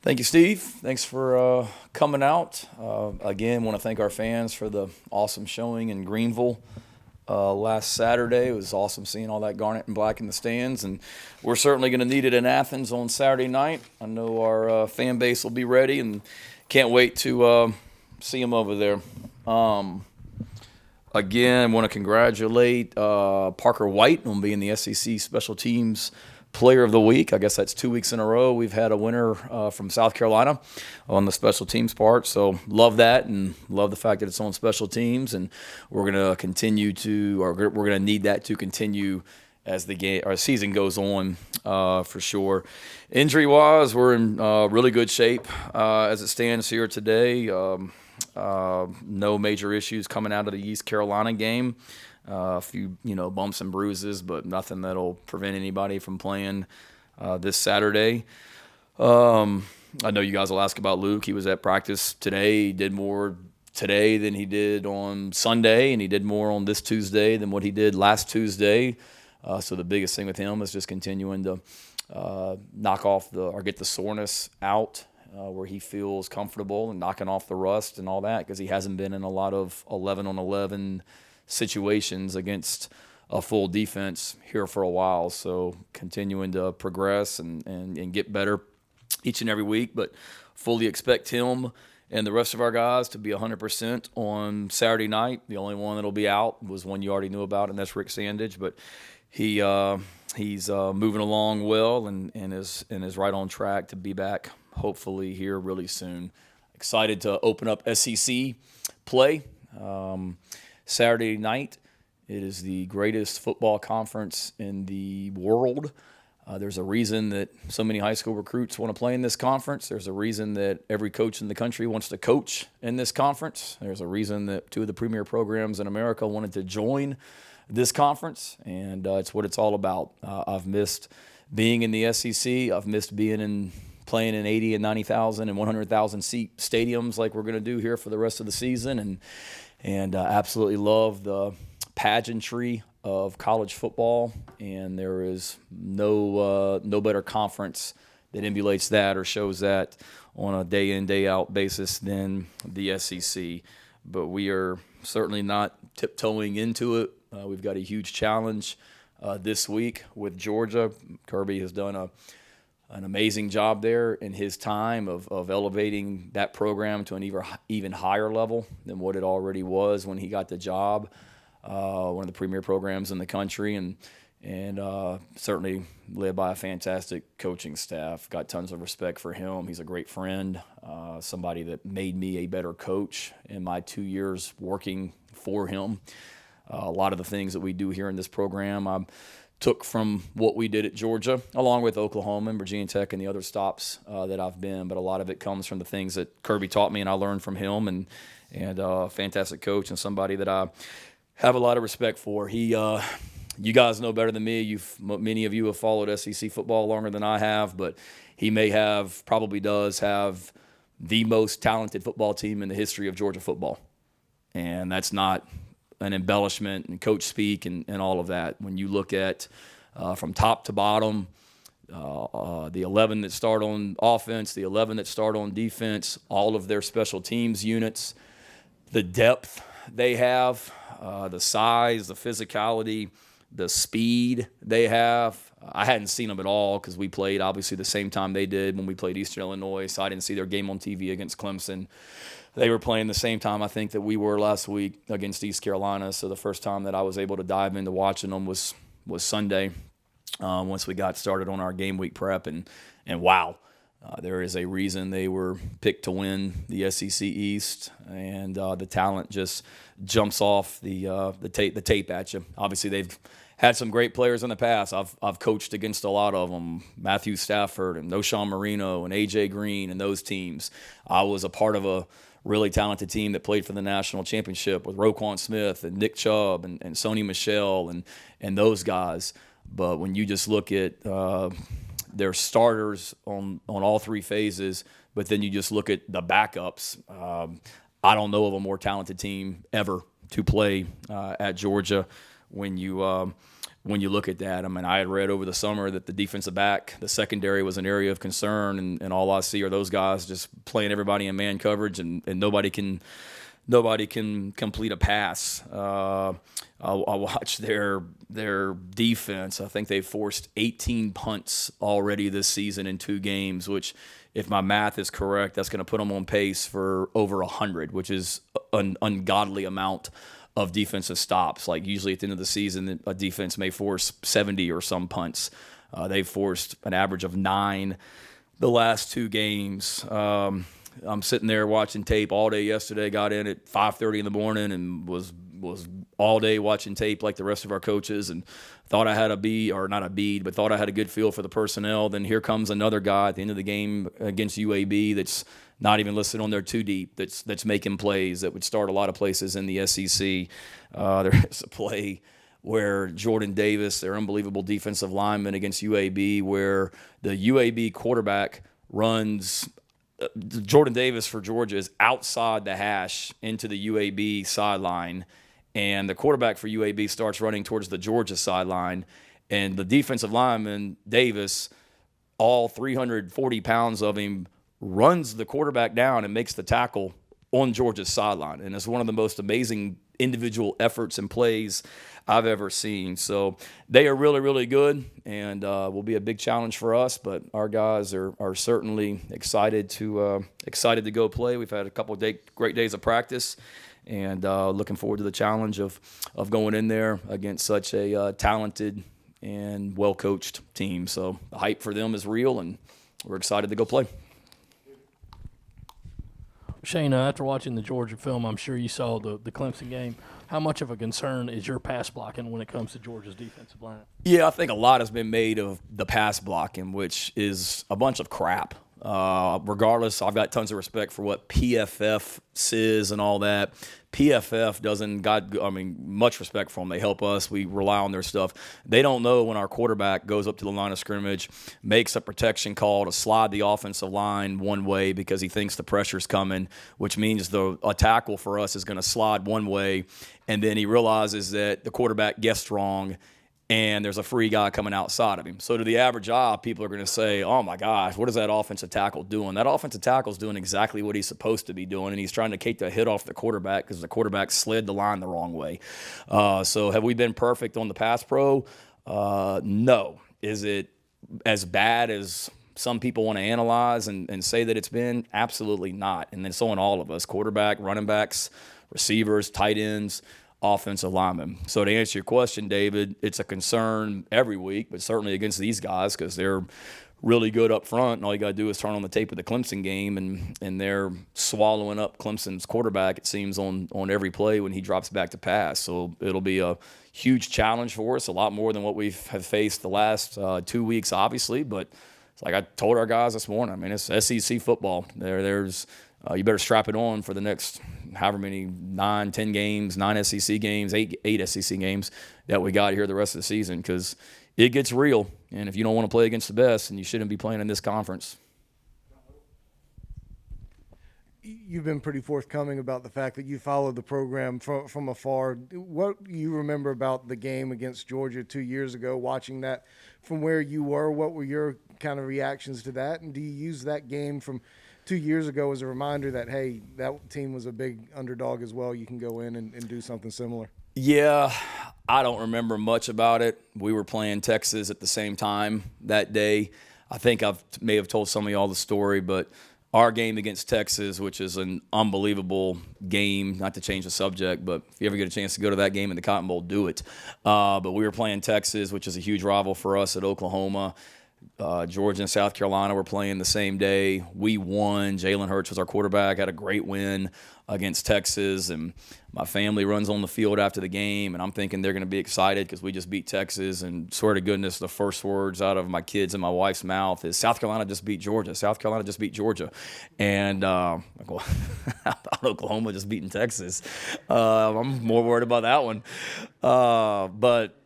Thank you, Steve. Thanks for coming out. Again, want to thank our fans for the awesome showing in Greenville last Saturday. It was awesome seeing all that garnet and black in the stands, and we're certainly going to need it in Athens on Saturday night. I know our fan base will be ready, and can't wait to see them over there. Um, Again, want to congratulate Parker White on being the SEC Special Teams Player of the Week. I guess that's 2 weeks in a row. We've had a winner from South Carolina on the special teams part. So love that and love the fact that it's on special teams. And we're going to continue to, or we're going to need that to continue as the game, our season goes on, for sure. Injury-wise, we're in really good shape as it stands here today. No major issues coming out of the East Carolina game. A few, bumps and bruises, but nothing that'll prevent anybody from playing this Saturday. I know you guys will ask about Luke. He was at practice today. He did more today than he did on Sunday, and he did more on this Tuesday than what he did last Tuesday. So the biggest thing with him is just continuing to knock off or get the soreness out where he feels comfortable and knocking off the rust and all that, because he hasn't been in a lot of 11-on-11 situations against a full defense here for a while. So continuing to progress and get better each and every week, but fully expect him and the rest of our guys to be 100% on Saturday night. The only one that'll be out was one you already knew about, and that's Rick Sandage, but he's moving along well and is right on track to be back hopefully here really soon. Excited to open up SEC play Saturday night. It is the greatest football conference in the world. There's a reason that so many high school recruits want to play in this conference. There's a reason that every coach in the country wants to coach in this conference. There's a reason that two of the premier programs in America wanted to join this conference, and it's what it's all about. I've missed being in the SEC. I've missed playing in 80 and 90,000 and 100,000 seat stadiums like we're going to do here for the rest of the season, and absolutely love the pageantry of college football, and there is no better conference that emulates that or shows that on a day in, day out basis than the SEC. But we are certainly not tiptoeing into it. We've got a huge challenge this week with Georgia. Kirby has done an amazing job there in his time of elevating that program to an even higher level than what it already was when he got the job. One of the premier programs in the country, and certainly led by a fantastic coaching staff. Got tons of respect for him. He's a great friend, somebody that made me a better coach in my 2 years working for him. A lot of the things that we do here in this program I took from what we did at Georgia, along with Oklahoma and Virginia Tech and the other stops that I've been. But a lot of it comes from the things that Kirby taught me and I learned from him, and a fantastic coach and somebody that I have a lot of respect for. You guys know better than me. Many of you have followed SEC football longer than I have, but he probably does have the most talented football team in the history of Georgia football. And that's not an embellishment and coach speak and all of that. When you look at from top to bottom, the 11 that start on offense, the 11 that start on defense, all of their special teams units, the depth they have, the size, the physicality, the speed they have. I hadn't seen them at all because we played obviously the same time they did when we played Eastern Illinois, so I didn't see their game on TV against Clemson. They were playing the same time I think that we were last week against East Carolina, so the first time that I was able to dive into watching them was Sunday once we got started on our game week prep, and wow. There is a reason they were picked to win the SEC East, and the talent just jumps off the tape at you. Obviously, they've had some great players in the past. I've coached against a lot of them, Matthew Stafford and Noshawn Marino and A.J. Green and those teams. I was a part of a really talented team that played for the national championship with Roquan Smith and Nick Chubb and Sony Michel and those guys. But when you just look at their starters on all three phases, but then you just look at the backups. I don't know of a more talented team ever to play at Georgia when you when you look at that. I mean, I had read over the summer that the defensive back, the secondary was an area of concern, and all I see are those guys just playing everybody in man coverage, and nobody can complete a pass. I watched their defense. I think they forced 18 punts already this season in 2 games, which, if my math is correct, that's going to put them on pace for over 100, which is an ungodly amount of defensive stops. Like, usually at the end of the season, a defense may force 70 or some punts. They've forced an average of 9 the last 2 games. I'm sitting there watching tape all day yesterday, got in at 5:30 in the morning and was all day watching tape like the rest of our coaches, and thought I had thought I had a good feel for the personnel. Then here comes another guy at the end of the game against UAB that's not even listed on there too deep, that's making plays that would start a lot of places in the SEC. There's a play where Jordan Davis, their unbelievable defensive lineman against UAB, where the UAB quarterback runs – Jordan Davis for Georgia is outside the hash into the UAB sideline, and the quarterback for UAB starts running towards the Georgia sideline, and the defensive lineman, Davis, all 340 pounds of him, runs the quarterback down and makes the tackle on Georgia's sideline. And it's one of the most amazing individual efforts and plays I've ever seen. So they are really, really good, and will be a big challenge for us. But our guys are certainly excited to go play. We've had a couple of great days of practice, and looking forward to the challenge of going in there against such a talented and well-coached team. So the hype for them is real, and we're excited to go play. Shane, after watching the Georgia film, I'm sure you saw the Clemson game. How much of a concern is your pass blocking when it comes to Georgia's defensive line? Yeah, I think a lot has been made of the pass blocking, which is a bunch of crap. Regardless, I've got tons of respect for what PFF says and all that. PFF doesn't much respect for them. They help us. We rely on their stuff. They don't know when our quarterback goes up to the line of scrimmage, makes a protection call to slide the offensive line one way because he thinks the pressure's coming, which means a tackle for us is going to slide one way, and then he realizes that the quarterback guessed wrong, and there's a free guy coming outside of him. So to the average eye, people are going to say, oh, my gosh, what is that offensive tackle doing? That offensive tackle is doing exactly what he's supposed to be doing, and he's trying to take the hit off the quarterback because the quarterback slid the line the wrong way. So have we been perfect on the pass pro? No. Is it as bad as some people want to analyze and say that it's been? Absolutely not. And then so on all of us, quarterback, running backs, receivers, tight ends, offensive linemen. So to answer your question, David, it's a concern every week, but certainly against these guys because they're really good up front, and all you got to do is turn on the tape of the Clemson game, and they're swallowing up Clemson's quarterback, it seems, on every play when he drops back to pass. So it'll be a huge challenge for us, a lot more than what we have faced the last 2 weeks, obviously. But it's like I told our guys this morning, I mean, it's SEC football. There's you better strap it on for the next however many 9, 10 games, 9 SEC games, 8 SEC games that we got here the rest of the season, because it gets real. And if you don't want to play against the best, then you shouldn't be playing in this conference. You've been pretty forthcoming about the fact that you followed the program from afar. What do you remember about the game against Georgia 2 years ago, watching that from where you were? What were your kind of reactions to that? And do you use that game from 2 years ago as a reminder that, hey, that team was a big underdog as well? You can go in and do something similar. Yeah, I don't remember much about it. We were playing Texas at the same time that day. I think I may have told some of y'all the story, but our game against Texas, which is an unbelievable game, not to change the subject, but if you ever get a chance to go to that game in the Cotton Bowl, do it. But we were playing Texas, which is a huge rival for us at Oklahoma. Georgia and South Carolina were playing the same day. We won. Jalen Hurts was our quarterback, had a great win against Texas, and my family runs on the field after the game, and I'm thinking they're going to be excited because we just beat Texas, and swear to goodness, the first words out of my kids and my wife's mouth is, South Carolina just beat Georgia. South Carolina just beat Georgia. And I go, how about Oklahoma just beating Texas? I'm more worried about that one. But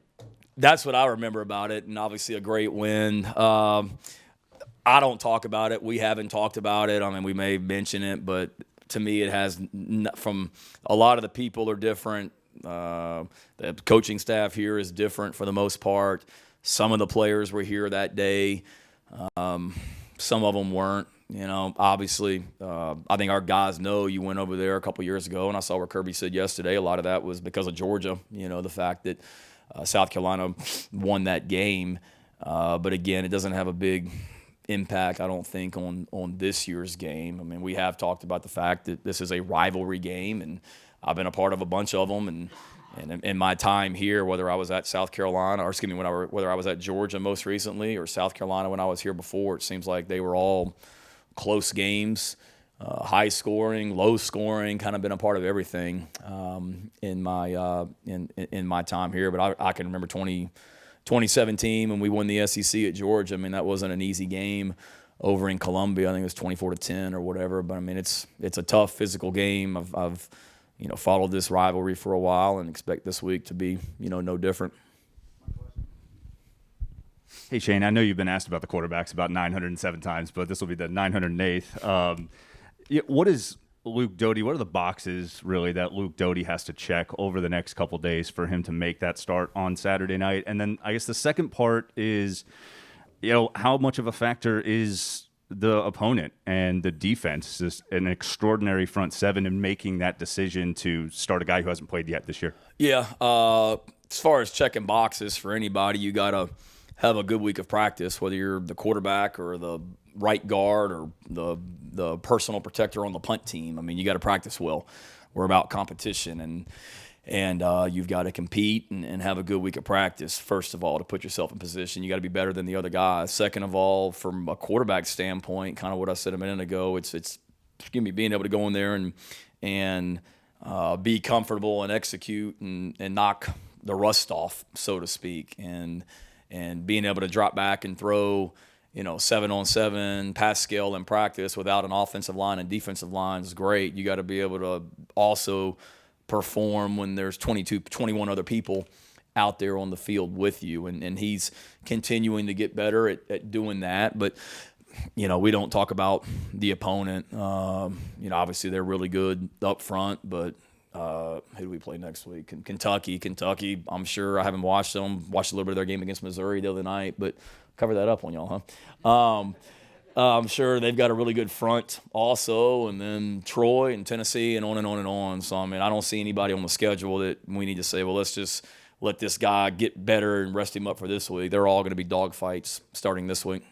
that's what I remember about it, and obviously a great win. I don't talk about it. We haven't talked about it. I mean, we may mention it, but to me it has, from a lot of the people are different. The coaching staff here is different for the most part. Some of the players were here that day. Some of them weren't. Obviously, I think our guys know you went over there a couple years ago, and I saw where Kirby said yesterday a lot of that was because of Georgia, the fact that South Carolina won that game. But again, it doesn't have a big impact, I don't think, on this year's game. I mean, we have talked about the fact that this is a rivalry game, and I've been a part of a bunch of them, and in my time here, whether I was at South Carolina, or excuse me, whether I was at Georgia most recently or South Carolina when I was here before, it seems like they were all close games, high scoring, low scoring, kind of been a part of everything in my time here. But I can remember 2017 when we won the SEC at Georgia. I mean, that wasn't an easy game over in Columbia. I think it was 24-10 or whatever. But I mean, it's a tough physical game. I've followed this rivalry for a while and expect this week to be no different. Hey, Shane, I know you've been asked about the quarterbacks about 907 times, but this will be the 908th. What is Luke Doty? What are the boxes, really, that Luke Doty has to check over the next couple days for him to make that start on Saturday night? And then I guess the second part is, how much of a factor is the opponent and the defense, is an extraordinary front seven, in making that decision to start a guy who hasn't played yet this year? Yeah, as far as checking boxes for anybody, you got to have a good week of practice, whether you're the quarterback or the right guard or the personal protector on the punt team. I mean, you got to practice well. We're about competition, and you've got to compete and have a good week of practice, first of all, to put yourself in position. You got to be better than the other guys. Second of all, from a quarterback standpoint, kind of what I said a minute ago, it's being able to go in there and be comfortable and execute and knock the rust off, so to speak, and being able to drop back and throw 7-on-7 pass scale in practice without an offensive line and defensive line is great. You got to be able to also perform when there's 21 other people out there on the field with you, and he's continuing to get better at doing that. But we don't talk about the opponent. Obviously they're really good up front, but who do we play next week? Kentucky. I'm sure I haven't watched them. Watched a little bit of their game against Missouri the other night, but cover that up on y'all, huh? I'm sure they've got a really good front also, and then Troy and Tennessee and on and on and on. So, I mean, I don't see anybody on the schedule that we need to say, well, let's just let this guy get better and rest him up for this week. They're all going to be dogfights starting this week.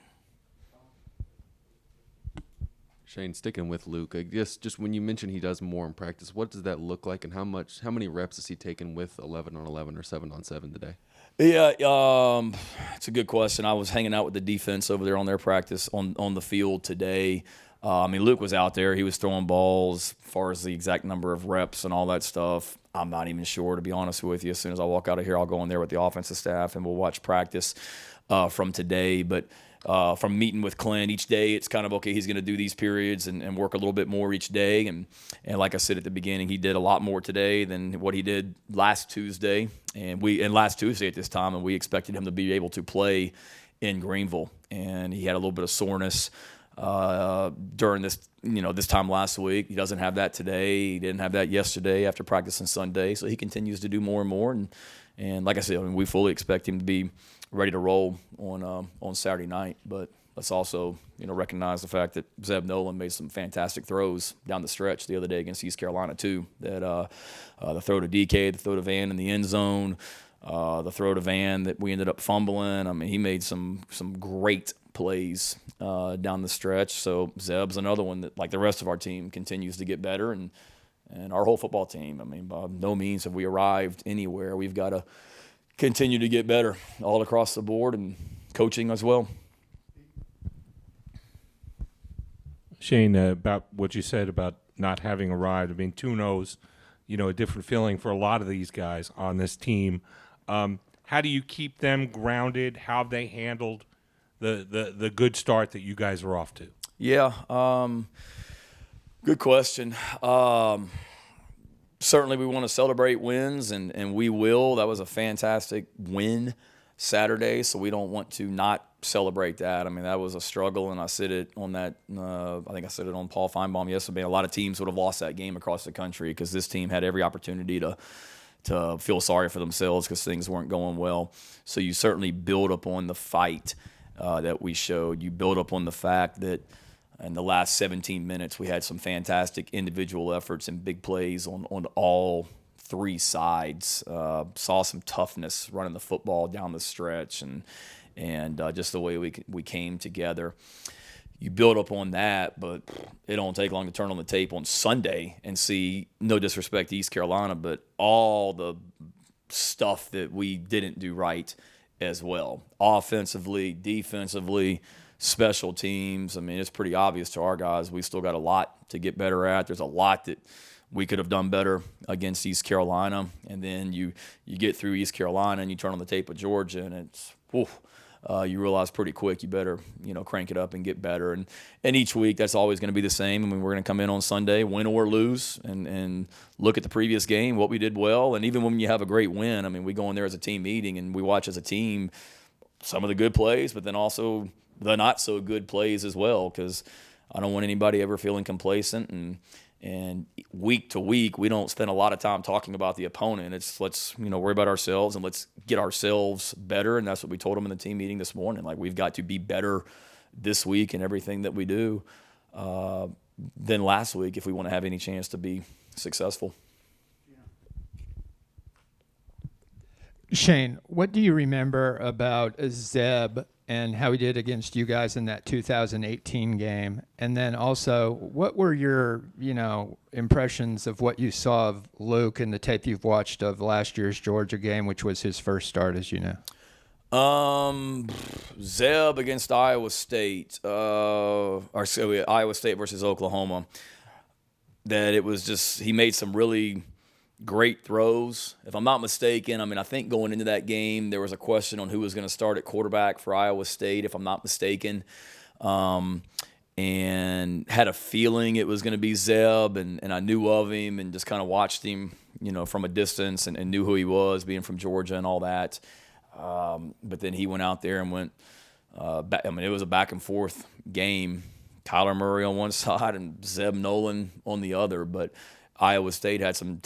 Shane, sticking with Luke, I guess just when you mentioned he does more in practice, what does that look like, and how many reps is he taking with 11-on-11 or 7-on-7 today? Yeah, it's a good question. I was hanging out with the defense over there on their practice on the field today. I mean, Luke was out there. He was throwing balls. As far as the exact number of reps and all that stuff, I'm not even sure, to be honest with you. As soon as I walk out of here, I'll go in there with the offensive staff, and we'll watch practice from today. But from meeting with Clint each day, it's kind of, okay, he's going to do these periods and work a little bit more each day. And like I said at the beginning, he did a lot more today than what he did last Tuesday. And last Tuesday at this time, and we expected him to be able to play in Greenville. And he had a little bit of soreness during this time last week. He doesn't have that today. He didn't have that yesterday after practicing Sunday. So he continues to do more and more. And like I said, I mean, we fully expect him to be ready to roll on Saturday night. But let's also recognize the fact that Zeb Nolan made some fantastic throws down the stretch the other day against East Carolina too. That the throw to DK, the throw to Van in the end zone, the throw to Van that we ended up fumbling. I mean, he made some great plays down the stretch. So Zeb's another one that, like the rest of our team, continues to get better, and our whole football team. I mean, by no means have we arrived anywhere. We've got to continue to get better all across the board, and coaching as well. Shane, about what you said about not having arrived. I mean, 2-0's, a different feeling for a lot of these guys on this team. How do you keep them grounded? How have they handled the good start that you guys are off to? Yeah, good question. Certainly we want to celebrate wins, and we will. That was a fantastic win Saturday, so we don't want to not celebrate that. I mean, that was a struggle, and I said it on that. I think I said it on Paul Feinbaum yesterday. A lot of teams would have lost that game across the country because this team had every opportunity to feel sorry for themselves because things weren't going well. So you certainly build upon the fight that we showed. You build upon the fact that in the last 17 minutes we had some fantastic individual efforts and big plays on all three sides. Saw some toughness running the football down the stretch and just the way we came together. You build up on that, but it don't take long to turn on the tape on Sunday and see, no disrespect to East Carolina, but all the stuff that we didn't do right as well. Offensively, defensively, special teams. I mean, it's pretty obvious to our guys we still got a lot to get better at. There's a lot that we could have done better against East Carolina. And then you get through East Carolina and you turn on the tape with Georgia, and it's you realize pretty quick you better crank it up and get better. And each week that's always going to be the same. I mean, we're going to come in on Sunday, win or lose, and look at the previous game, what we did well. And even when you have a great win, I mean, we go in there as a team meeting and we watch as a team some of the good plays, but then also the not so good plays as well, because I don't want anybody ever feeling complacent. And week to week, we don't spend a lot of time talking about the opponent. It's let's worry about ourselves and let's get ourselves better. And that's what we told them in the team meeting this morning. Like, we've got to be better this week in everything that we do than last week if we want to have any chance to be successful. Shane, what do you remember about Zeb and how he did against you guys in that 2018 game? And then also, what were your, impressions of what you saw of Luke in the tape you've watched of last year's Georgia game, which was his first start, as you know? Zeb against Iowa State, Iowa State versus Oklahoma, that it was just, he made some really great throws. If I'm not mistaken, I think going into that game, there was a question on who was going to start at quarterback for Iowa State, if I'm not mistaken, and had a feeling it was going to be Zeb, and I knew of him and just kind of watched him, from a distance and knew who he was, being from Georgia and all that. But then he went out there and went back. It was a back and forth game. Kyler Murray on one side and Zeb Nolan on the other, but Iowa State had some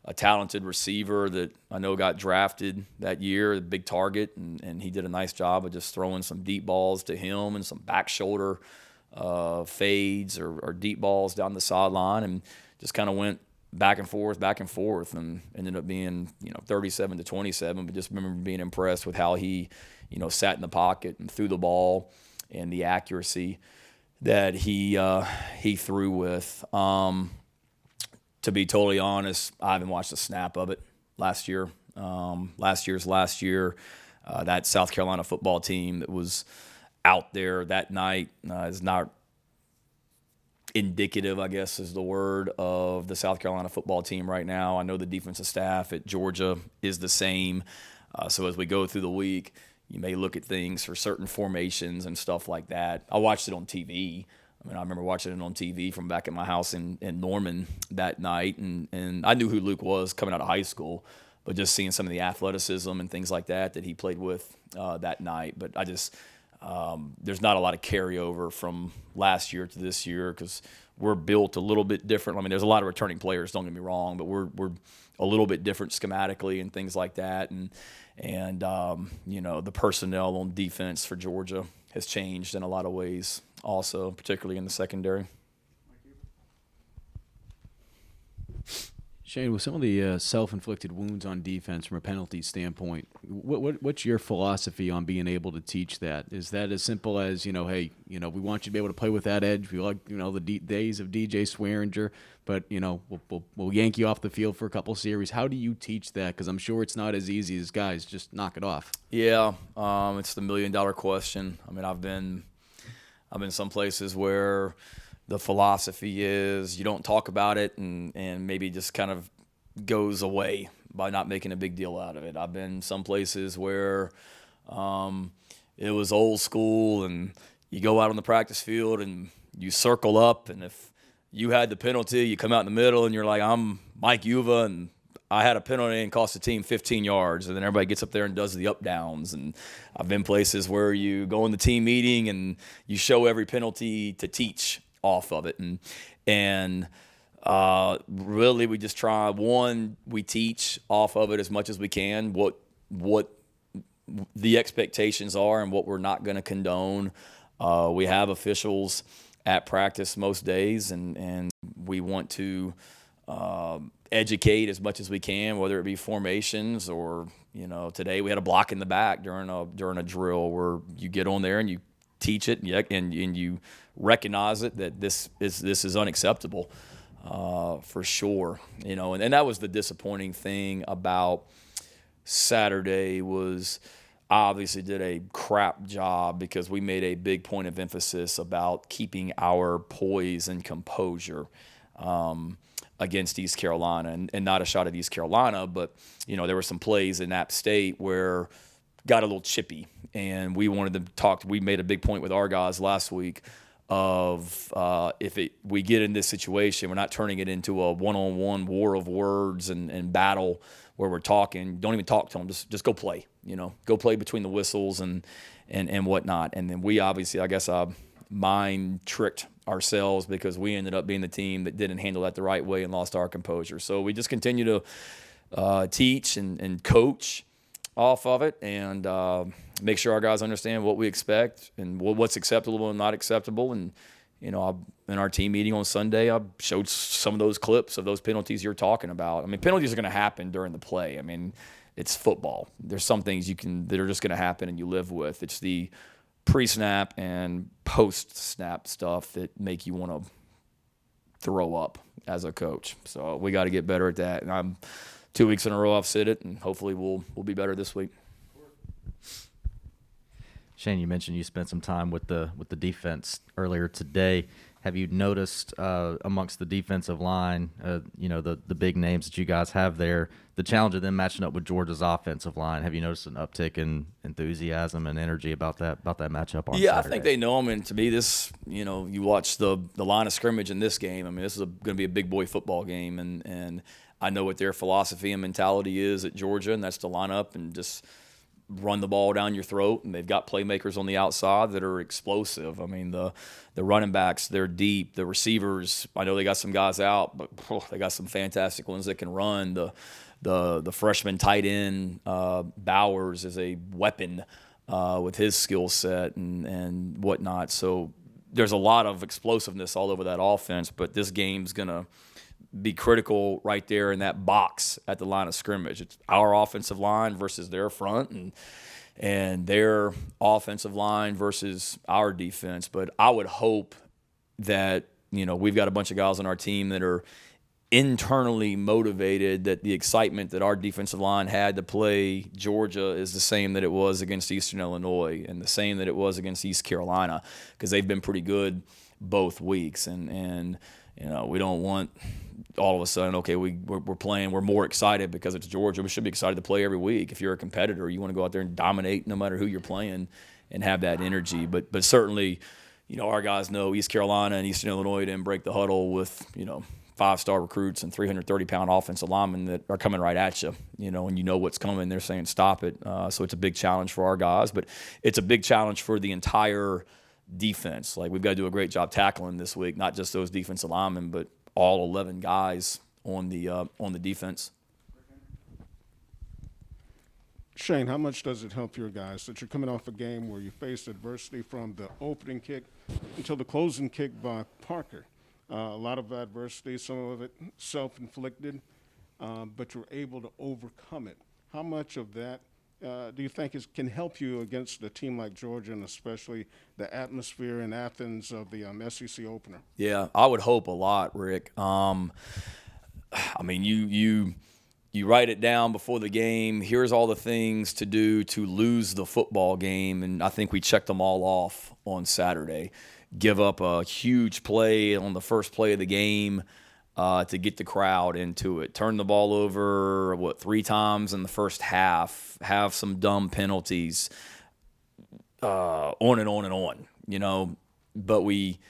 a talented receiver that I know got drafted that year, a big target, and he did a nice job of just throwing some deep balls to him and some back shoulder fades or deep balls down the sideline, and just kind of went back and forth, and ended up being 37-27. But just remember being impressed with how he sat in the pocket and threw the ball and the accuracy that he threw with. To be totally honest, I haven't watched a snap of it last year. Last year, that South Carolina football team that was out there that night is not indicative, I guess is the word, of the South Carolina football team right now. I know the defensive staff at Georgia is the same. So as we go through the week, you may look at things for certain formations and stuff like that. I watched it on TV. I remember watching it on TV from back at my house in Norman that night, and I knew who Luke was coming out of high school, but just seeing some of the athleticism and things like that he played with that night. But I just there's not a lot of carryover from last year to this year because we're built a little bit different. There's a lot of returning players, don't get me wrong, but we're a little bit different schematically and things like that. And the personnel on defense for Georgia has changed in a lot of ways also, particularly in the secondary. Shane, with some of the self-inflicted wounds on defense from a penalty standpoint, what's your philosophy on being able to teach that? Is that as simple as, hey, we want you to be able to play with that edge. We like, the days of DJ Swearinger, but, we'll yank you off the field for a couple series. How do you teach that? Because I'm sure it's not as easy as guys just knock it off. Yeah, it's the $1 million question. I've been some places where the philosophy is you don't talk about it and maybe just kind of goes away by not making a big deal out of it. I've been some places where it was old school and you go out on the practice field and you circle up, and if you had the penalty, you come out in the middle and you're like, I'm Mike Uva and I had a penalty and cost the team 15 yards, and then everybody gets up there and does the up downs. And I've been places where you go in the team meeting and you show every penalty to teach off of it, and Really, we just try. One, we teach off of it as much as we can. What the expectations are and what we're not going to condone. We have officials at practice most days, and we want to educate as much as we can, whether it be formations or, today we had a block in the back during a drill where you get on there and you teach it and you recognize it that this is unacceptable for sure. And that was the disappointing thing about Saturday was I obviously did a crap job because we made a big point of emphasis about keeping our poise and composure against East Carolina, and not a shot at East Carolina, but there were some plays in App State where got a little chippy, and we wanted to talk. We made a big point with our guys last week of if we get in this situation, we're not turning it into a one-on-one war of words and battle where we're talking. Don't even talk to them. Just go play. Go play between the whistles and whatnot. And then we obviously, I guess, mind tricked ourselves because we ended up being the team that didn't handle that the right way and lost our composure. So we just continue to teach and coach off of it and make sure our guys understand what we expect and what's acceptable and not acceptable. And, in our team meeting on Sunday, I showed some of those clips of those penalties you're talking about. I mean, penalties are going to happen during the play. I mean, it's football. There's some things that are just going to happen and you live with. It's the pre-snap and post-snap stuff that make you want to throw up as a coach. So we got to get better at that. And I'm 2 weeks in a row I've said it, and hopefully we'll be better this week. Shane, you mentioned you spent some time with the defense earlier today. Have you noticed amongst the defensive line, the big names that you guys have there, the challenge of them matching up with Georgia's offensive line? Have you noticed an uptick in enthusiasm and energy about that matchup on Saturday? I think they know them. And to me, this, you watch the line of scrimmage in this game. I mean, this is going to be a big boy football game, and I know what their philosophy and mentality is at Georgia, and that's to line up and just run the ball down your throat, and they've got playmakers on the outside that are explosive. I mean, the running backs, they're deep. The receivers, I know they got some guys out, but they got some fantastic ones that can run. The freshman tight end, Bowers, is a weapon with his skill set and whatnot. So there's a lot of explosiveness all over that offense, but this game's going to be critical right there in that box at the line of scrimmage. It's our offensive line versus their front and their offensive line versus our defense. But I would hope that, we've got a bunch of guys on our team that are internally motivated, that the excitement that our defensive line had to play Georgia is the same that it was against Eastern Illinois and the same that it was against East Carolina, because they've been pretty good both weeks. And we don't want all of a sudden, okay, we're playing, we're more excited because it's Georgia. We should be excited to play every week. If you're a competitor, you want to go out there and dominate no matter who you're playing and have that energy. But certainly, our guys know East Carolina and Eastern Illinois didn't break the huddle with, 5-star recruits and 330-pound offensive linemen that are coming right at you, and you know what's coming. They're saying stop it. So it's a big challenge for our guys, but it's a big challenge for the entire defense. Like, we've got to do a great job tackling this week, not just those defensive linemen, but all 11 guys on the defense. Shane, how much does it help your guys that you're coming off a game where you faced adversity from the opening kick until the closing kick by Parker? A lot of adversity, some of it self-inflicted, but you're able to overcome it. How much of that do you think can help you against a team like Georgia, and especially the atmosphere in Athens of the SEC opener? Yeah, I would hope a lot, Rick. I mean, you write it down before the game. Here's all the things to do to lose the football game, and I think we checked them all off on Saturday. Give up a huge play on the first play of the game to get the crowd into it. Turn the ball over, 3 times in the first half. Have some dumb penalties. On and on and on, But we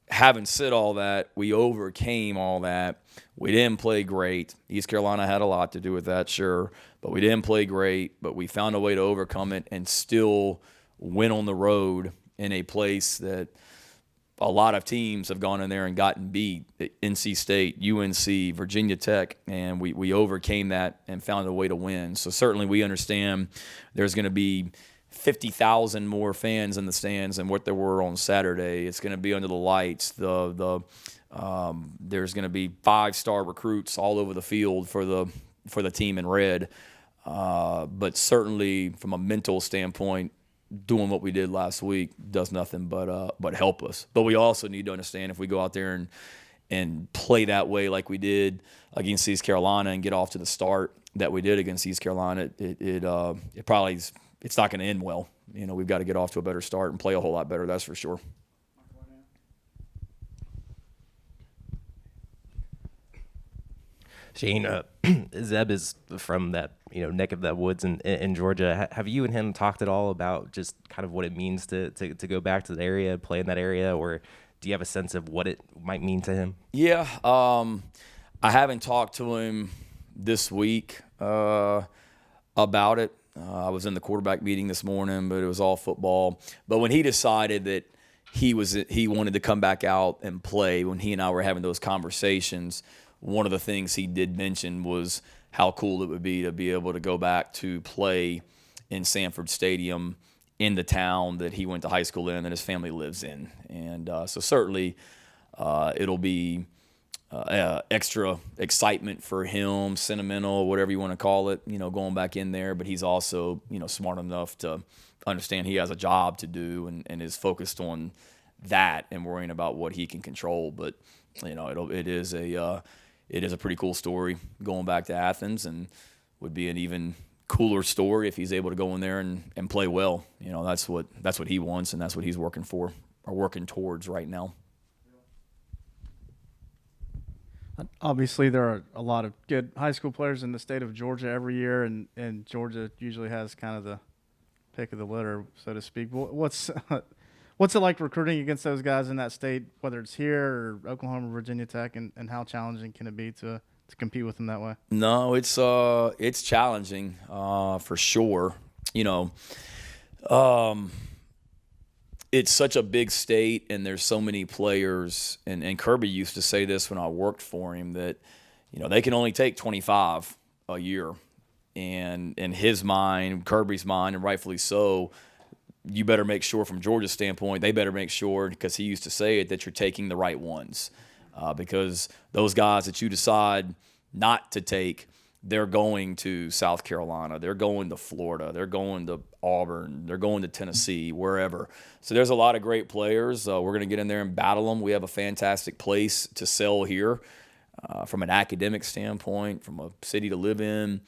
haven't said all that. We overcame all that. We didn't play great. East Carolina had a lot to do with that, sure. But we didn't play great. But we found a way to overcome it and still win on the road in a place that a lot of teams have gone in there and gotten beat. NC State, UNC, Virginia Tech, and we overcame that and found a way to win. So certainly we understand there's going to be 50,000 more fans in the stands than what there were on Saturday. It's going to be under the lights. There's going to be 5-star recruits all over the field for the team in red. But certainly from a mental standpoint, doing what we did last week does nothing but help us. But we also need to understand if we go out there and play that way like we did against East Carolina and get off to the start that we did against East Carolina, it probably it's not going to end well. We've got to get off to a better start and play a whole lot better. That's for sure. Shane, Zeb is from that neck of that woods in Georgia. Have you and him talked at all about just kind of what it means to go back to the area, play in that area, or do you have a sense of what it might mean to him? Yeah, I haven't talked to him this week about it. I was in the quarterback meeting this morning, but it was all football. But when he decided that he wanted to come back out and play, when he and I were having those conversations, one of the things he did mention was how cool it would be to be able to go back to play in Sanford Stadium in the town that he went to high school in and his family lives in. And so certainly it'll be extra excitement for him, sentimental, whatever you want to call it, going back in there. But he's also, smart enough to understand he has a job to do and is focused on that and worrying about what he can control. But, it is a pretty cool story going back to Athens, and would be an even cooler story if he's able to go in there and play well. That's what he wants, and that's what he's working for or working towards right now. Obviously, there are a lot of good high school players in the state of Georgia every year, and Georgia usually has kind of the pick of the litter, so to speak. What's it like recruiting against those guys in that state, whether it's here or Oklahoma, Virginia Tech, and how challenging can it be to compete with them that way? No, it's challenging for sure. It's such a big state, and there's so many players. And Kirby used to say this when I worked for him, that they can only take 25 a year. And in his mind, Kirby's mind, and rightfully so, you better make sure from Georgia's standpoint, they better make sure, because he used to say it, that you're taking the right ones. Because those guys that you decide not to take, they're going to South Carolina, they're going to Florida, they're going to Auburn, they're going to Tennessee, wherever. So there's a lot of great players. We're going to get in there and battle them. We have a fantastic place to sell here from an academic standpoint, from a city to live in,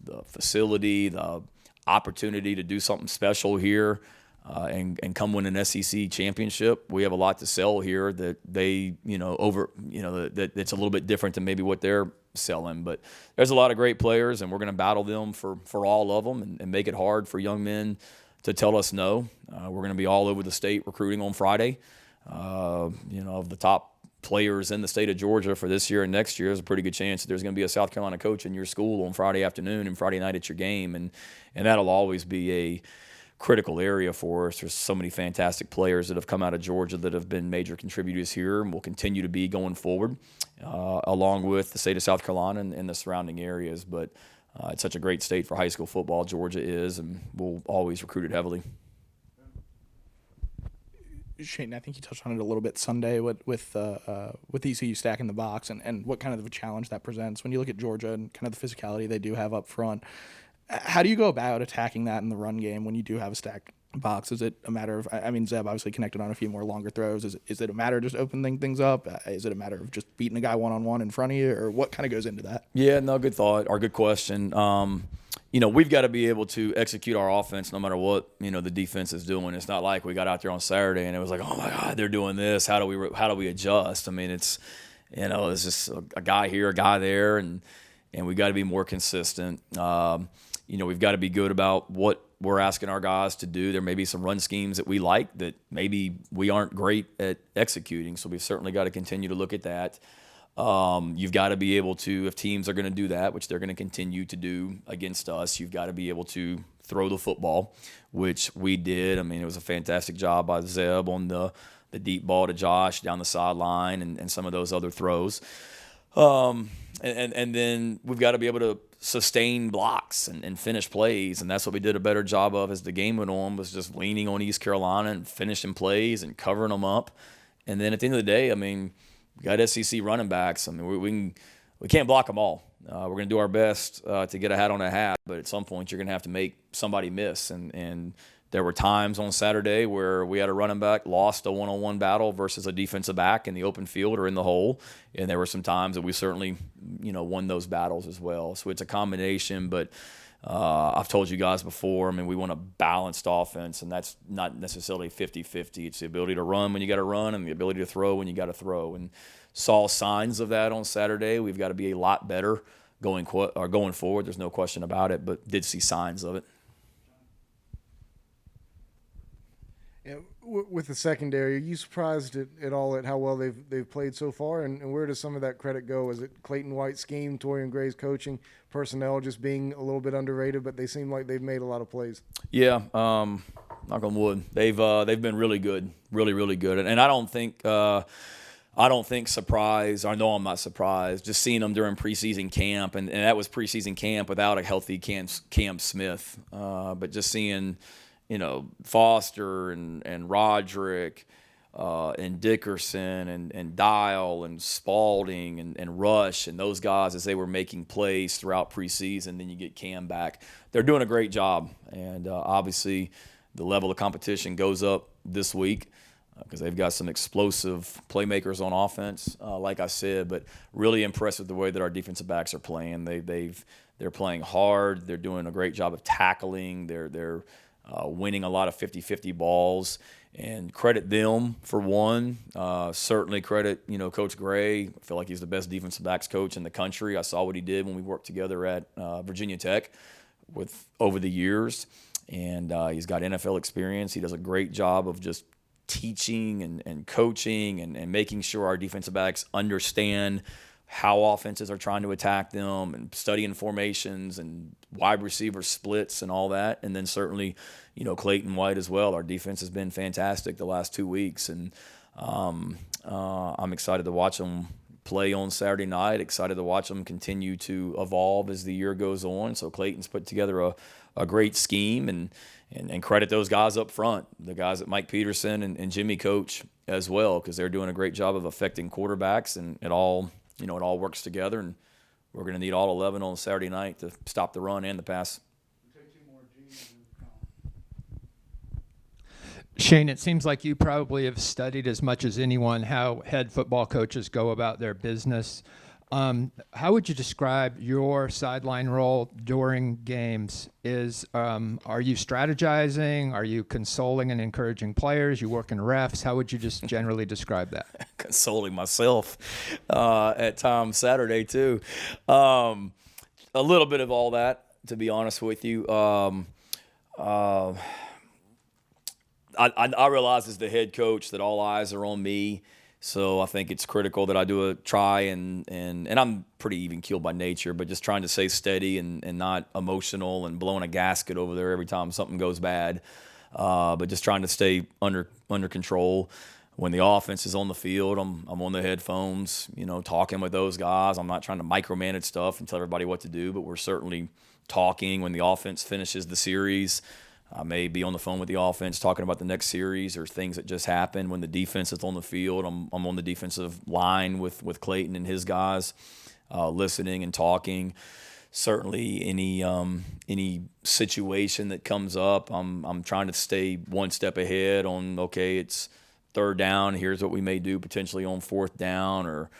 the facility, the opportunity to do something special here. And come win an SEC championship. We have a lot to sell here that they, that it's a little bit different than maybe what they're selling. But there's a lot of great players, and we're going to battle them for all of them and make it hard for young men to tell us no. We're going to be all over the state recruiting on Friday. Of the top players in the state of Georgia for this year and next year, there's a pretty good chance that there's going to be a South Carolina coach in your school on Friday afternoon and Friday night at your game. And that'll always be a critical area for us. There's so many fantastic players that have come out of Georgia that have been major contributors here and will continue to be going forward, along with the state of South Carolina and the surrounding areas. But it's such a great state for high school football, Georgia is, and we'll always recruit it heavily. Shane, I think you touched on it a little bit Sunday with ECU stacking the box and what kind of a challenge that presents when you look at Georgia and kind of the physicality they do have up front. How do you go about attacking that in the run game when you do have a stacked box? Is it a matter of, Zeb obviously connected on a few more longer throws. Is it a matter of just opening things up? Is it a matter of just beating a guy one-on-one in front of you, or what kind of goes into that? Yeah, no, good thought or good question. We've got to be able to execute our offense no matter what, the defense is doing. It's not like we got out there on Saturday and it was like, oh my God, they're doing this. How do we adjust? It's just a guy here, a guy there, and we got to be more consistent. We've got to be good about what we're asking our guys to do. There may be some run schemes that we like that maybe we aren't great at executing, so we've certainly got to continue to look at that. You've got to be able to, if teams are going to do that, which they're going to continue to do against us, you've got to be able to throw the football, which we did. It was a fantastic job by Zeb on the the deep ball to Josh down the sideline and some of those other throws. And then we've got to be able to sustain blocks and finish plays, and that's what we did a better job of as the game went on, was just leaning on East Carolina and finishing plays and covering them up. And then at the end of the day, I mean, we got SEC running backs. I mean, we can't block them all. We're going to do our best to get a hat on a hat, but at some point you're going to have to make somebody miss. And there were times on Saturday where we had a running back lost a one-on-one battle versus a defensive back in the open field or in the hole, and there were some times that we certainly, won those battles as well. So it's a combination, but I've told you guys before, I mean, we want a balanced offense, and that's not necessarily 50-50. It's the ability to run when you got to run and the ability to throw when you got to throw. And saw signs of that on Saturday. We've got to be a lot better going forward. There's no question about it, but did see signs of it. Yeah, with the secondary, are you surprised at all at how well they've played so far? And where does some of that credit go? Is it Clayton White's scheme, Torian Gray's coaching, personnel just being a little bit underrated, but they seem like they've made a lot of plays? Yeah, knock on wood. They've been really good, really, really good. And I don't think surprised. I know I'm not surprised. Just seeing them during preseason camp, and that was preseason camp without a healthy Cam Smith. But just seeing, Foster and Roderick and Dickerson and Dial and Spalding and Rush and those guys as they were making plays throughout preseason. Then you get Cam back. They're doing a great job. And obviously the level of competition goes up this week because they've got some explosive playmakers on offense, like I said, but really impressed with the way that our defensive backs are playing. They're playing hard. They're doing a great job of tackling. They're winning a lot of 50-50 balls, and credit them for one. Certainly credit, Coach Gray. I feel like he's the best defensive backs coach in the country. I saw what he did when we worked together at Virginia Tech over the years, and he's got NFL experience. He does a great job of just teaching and coaching and making sure our defensive backs understand how offenses are trying to attack them and studying formations and wide receiver splits and all that. And then certainly, Clayton White as well. Our defense has been fantastic the last 2 weeks. And I'm excited to watch them play on Saturday night, excited to watch them continue to evolve as the year goes on. So Clayton's put together a great scheme, and credit those guys up front, the guys that Mike Peterson and Jimmy coach as well, because they're doing a great job of affecting quarterbacks, and it all works together, and we're going to need all 11 on Saturday night to stop the run and the pass. Shane, it seems like you probably have studied as much as anyone how head football coaches go about their business. How would you describe your sideline role during games? Are you strategizing? Are you consoling and encouraging players? You working refs? How would you just generally describe that? Consoling myself at times Saturday too. A little bit of all that, to be honest with you. I realize as the head coach that all eyes are on me. So I think it's critical that I do a try and I'm pretty even keeled by nature, but just trying to stay steady and not emotional and blowing a gasket over there every time something goes bad. But just trying to stay under control. When the offense is on the field, I'm on the headphones, talking with those guys. I'm not trying to micromanage stuff and tell everybody what to do, but we're certainly talking when the offense finishes the series. I may be on the phone with the offense talking about the next series or things that just happened. When the defense is on the field, I'm on the defensive line with Clayton and his guys, listening and talking. Certainly any situation that comes up, I'm trying to stay one step ahead on, okay, it's third down, here's what we may do potentially on fourth down, or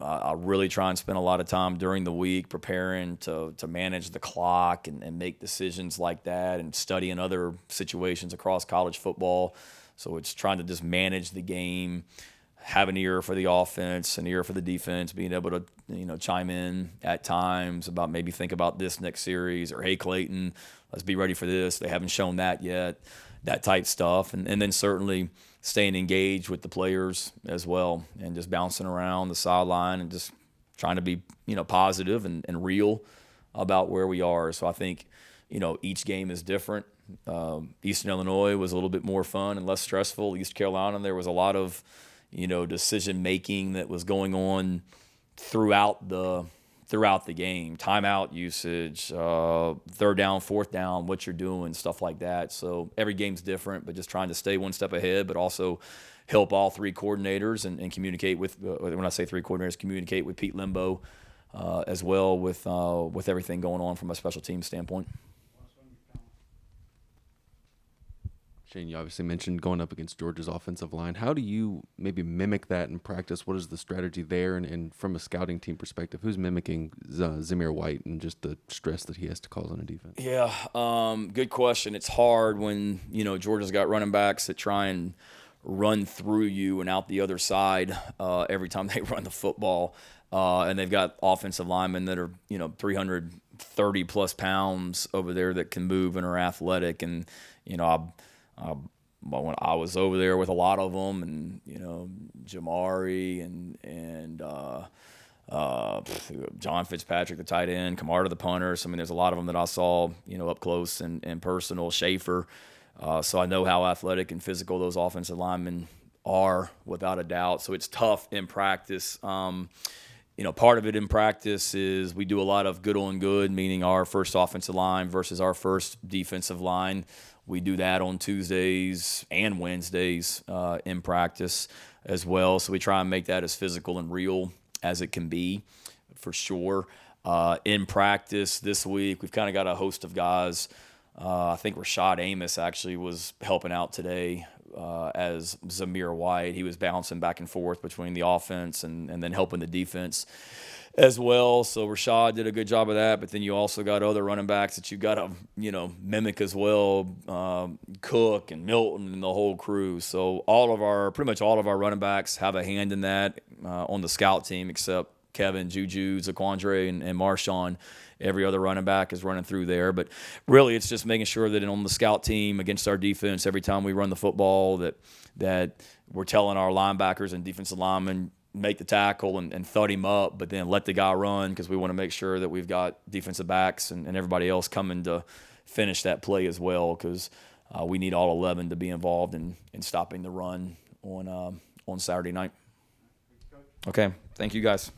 I really try and spend a lot of time during the week preparing to manage the clock and make decisions like that, and studying other situations across college football. So it's trying to just manage the game, have an ear for the offense, an ear for the defense, being able to chime in at times about maybe think about this next series, or hey Clayton, let's be ready for this. They haven't shown that yet, that type stuff, and then certainly staying engaged with the players as well, and just bouncing around the sideline and just trying to be positive and real about where we are. So I think each game is different. Eastern Illinois was a little bit more fun and less stressful. East Carolina, there was a lot of, decision making that was going on throughout the game, timeout usage, third down, fourth down, what you're doing, stuff like that. So every game's different, but just trying to stay one step ahead, but also help all three coordinators and communicate with, when I say three coordinators, communicate with Pete Limbo as well with everything going on from a special team standpoint. Shane, you obviously mentioned going up against Georgia's offensive line. How do you maybe mimic that in practice? What is the strategy there? And from a scouting team perspective, who's mimicking Zamir White and just the stress that he has to cause on a defense? Yeah, good question. It's hard when, Georgia's got running backs that try and run through you and out the other side every time they run the football. And they've got offensive linemen that are, 330-plus pounds over there that can move and are athletic. And, when I was over there with a lot of them, and Jamari and John Fitzpatrick, the tight end, Camarda, the punter. So, there's a lot of them that I saw, up close and personal. Schaefer. So I know how athletic and physical those offensive linemen are, without a doubt. So it's tough in practice. Part of it in practice is we do a lot of good on good, meaning our first offensive line versus our first defensive line. We do that on Tuesdays and Wednesdays in practice as well. So we try and make that as physical and real as it can be, for sure. In practice this week, we've kind of got a host of guys. I think Rashad Amos actually was helping out today as Zamir White. He was bouncing back and forth between the offense and then helping the defense as well. So Rashad did a good job of that. But then you also got other running backs that you got to, mimic as well. Cook and Milton and the whole crew. So pretty much all of our running backs have a hand in that on the scout team, except Kevin, Juju, Zaquandre, and Marshawn. Every other running back is running through there. But really, it's just making sure that on the scout team against our defense, every time we run the football, that we're telling our linebackers and defensive linemen, make the tackle and thud him up, but then let the guy run, because we want to make sure that we've got defensive backs and everybody else coming to finish that play as well, because we need all 11 to be involved in stopping the run on Saturday night. Okay, thank you guys.